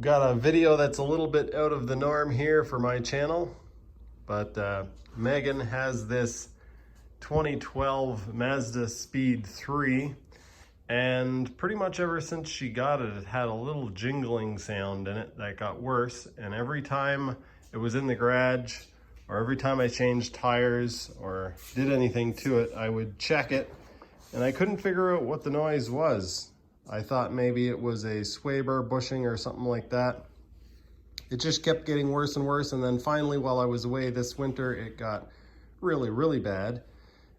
Got a video that's a little bit out of the norm here for my channel, but Megan has this 2012 MazdaSpeed 3, and pretty much ever since she got it, it had a little jingling sound in it that got worse, and every time it was in the garage, or every time I changed tires or did anything to it, I would check it, and I couldn't figure out what the noise was. I thought maybe it was a sway bar bushing or something like that. It just kept getting worse and worse, and then finally, while I was away this winter, it got really bad.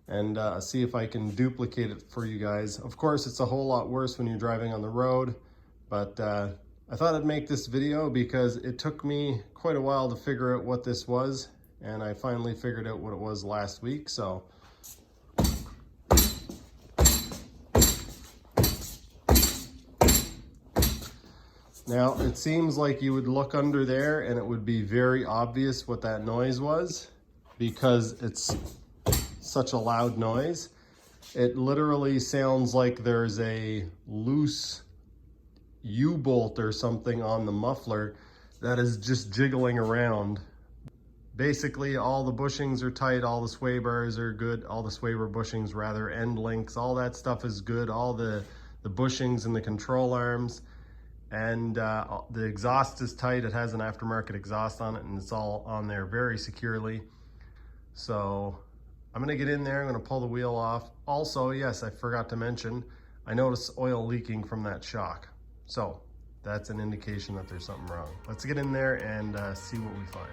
And see if I can duplicate it for you guys. Of course, it's a whole lot worse when you're driving on the road, but I thought I'd make this video because it took me quite a while to figure out what this was, and I finally figured out what it was last week. So now it seems like you would look under there and it would be very obvious what that noise was, because it's such a loud noise. It literally sounds like there's a loose U-bolt or something on the muffler that is just jiggling around. Basically, all the bushings are tight, all the sway bars are good, all the sway bar bushings rather, end links, all that stuff is good, all the bushings and the control arms, and the exhaust is tight. It has an aftermarket exhaust on it, and it's all on there very securely. So I'm gonna get in there, I'm gonna pull the wheel off. Also, yes, I forgot to mention, I noticed oil leaking from that shock. So that's an indication that there's something wrong. Let's get in there and see what we find.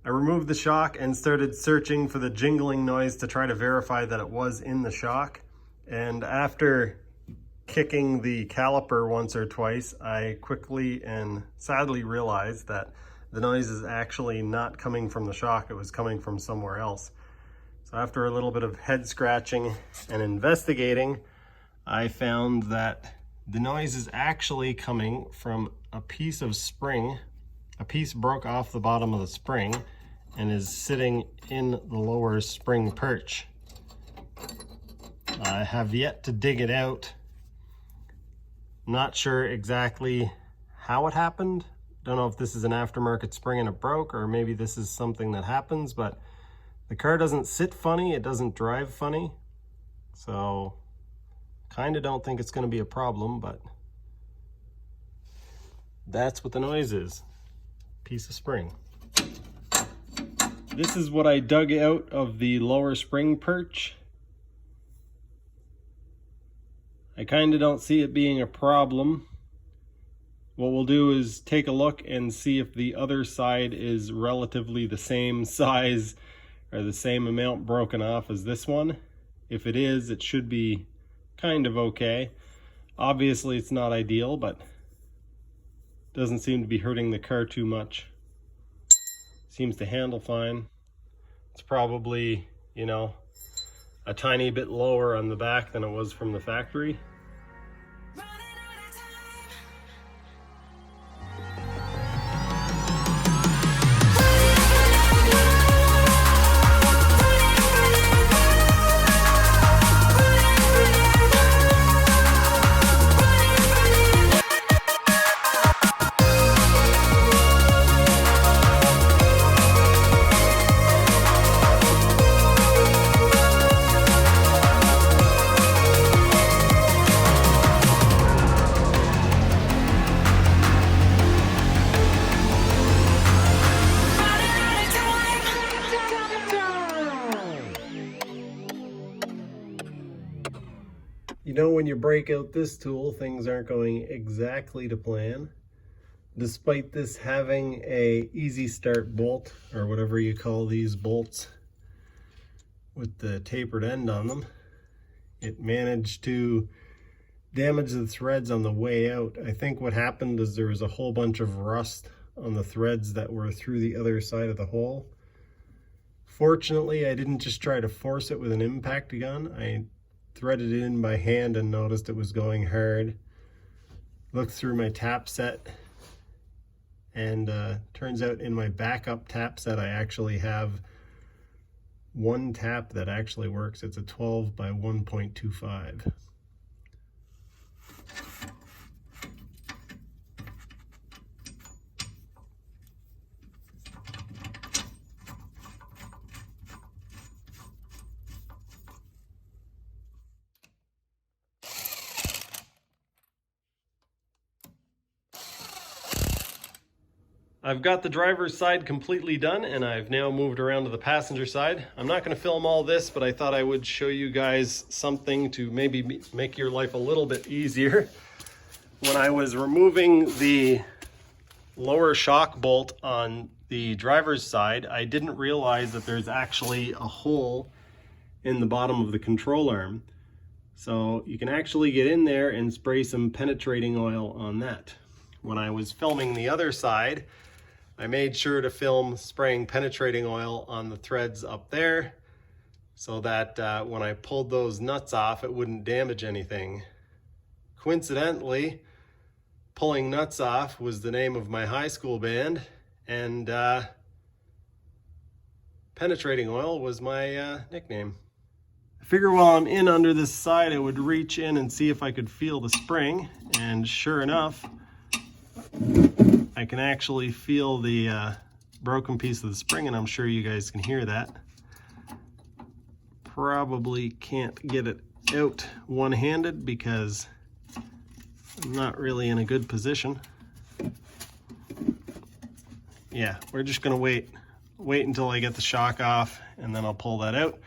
I removed the shock and started searching for the jingling noise to try to verify that it was in the shock. And after kicking the caliper once or twice, I quickly and sadly realized that the noise is actually not coming from the shock, it was coming from somewhere else. So after a little bit of head scratching and investigating, I found that the noise is actually coming from a piece of spring. A piece broke off the bottom of the spring and is sitting in the lower spring perch. I have yet to dig it out. Not sure exactly how it happened. Don't know if this is an aftermarket spring and it broke, or maybe this is something that happens, but the car doesn't sit funny, it doesn't drive funny. So kind of don't think it's going to be a problem, but that's what the noise is. Piece of spring. This is what I dug out of the lower spring perch. I kind of don't see it being a problem. What we'll do is take a look and see if the other side is relatively the same size or the same amount broken off as this one. If it is, it should be kind of okay. Obviously it's not ideal, but doesn't seem to be hurting the car too much. Seems to handle fine. It's probably, you know, a tiny bit lower on the back than it was from the factory. You know, when you break out this tool, things aren't going exactly to plan. Despite this having a easy start bolt, or whatever you call these bolts with the tapered end on them, it managed to damage the threads on the way out. I think what happened is there was a whole bunch of rust on the threads that were through the other side of the hole. Fortunately, I didn't just try to force it with an impact gun. I threaded it in by hand and noticed it was going hard. Looked through my tap set, and turns out in my backup tap set I actually have one tap that actually works. It's a 12 by 1.25. I've got the driver's side completely done, and I've now moved around to the passenger side. I'm not going to film all this, but I thought I would show you guys something to maybe make your life a little bit easier. When I was removing the lower shock bolt on the driver's side, I didn't realize that there's actually a hole in the bottom of the control arm. So you can actually get in there and spray some penetrating oil on that. When I was filming the other side, I made sure to film spraying penetrating oil on the threads up there so that when I pulled those nuts off, it wouldn't damage anything. Coincidentally, Pulling Nuts Off was the name of my high school band, and penetrating oil was my nickname. I figure while I'm in under this side, I would reach in and see if I could feel the spring, and sure enough, I can actually feel the broken piece of the spring, and I'm sure you guys can hear that. Probably can't get it out one-handed because I'm not really in a good position. Yeah, we're just gonna wait until I get the shock off, and then I'll pull that out,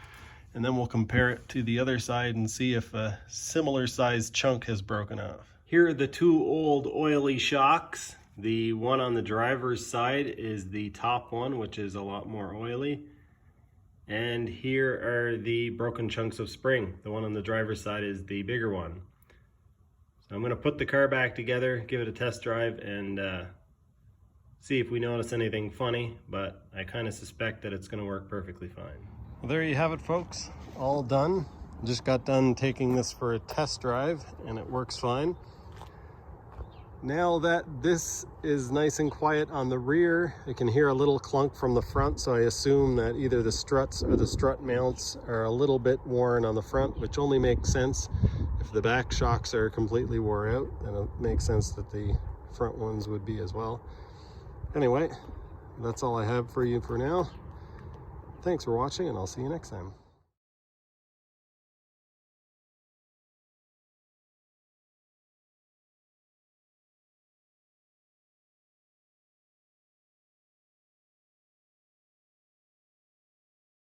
and then we'll compare it to the other side and see if a similar sized chunk has broken off. Here are the two old oily shocks. The one on the driver's side is the top one, which is a lot more oily. And here are the broken chunks of spring. The one on the driver's side is the bigger one. So I'm gonna put the car back together, give it a test drive, and see if we notice anything funny, but I kind of suspect that it's gonna work perfectly fine. Well, there you have it, folks. All done. Just got done taking this for a test drive, and it works fine. Now that this is nice and quiet on the rear, I can hear a little clunk from the front, so I assume that either the struts or the strut mounts are a little bit worn on the front, which only makes sense. If the back shocks are completely wore out, then it makes sense that the front ones would be as well. Anyway, that's all I have for you for now. Thanks for watching, and I'll see you next time.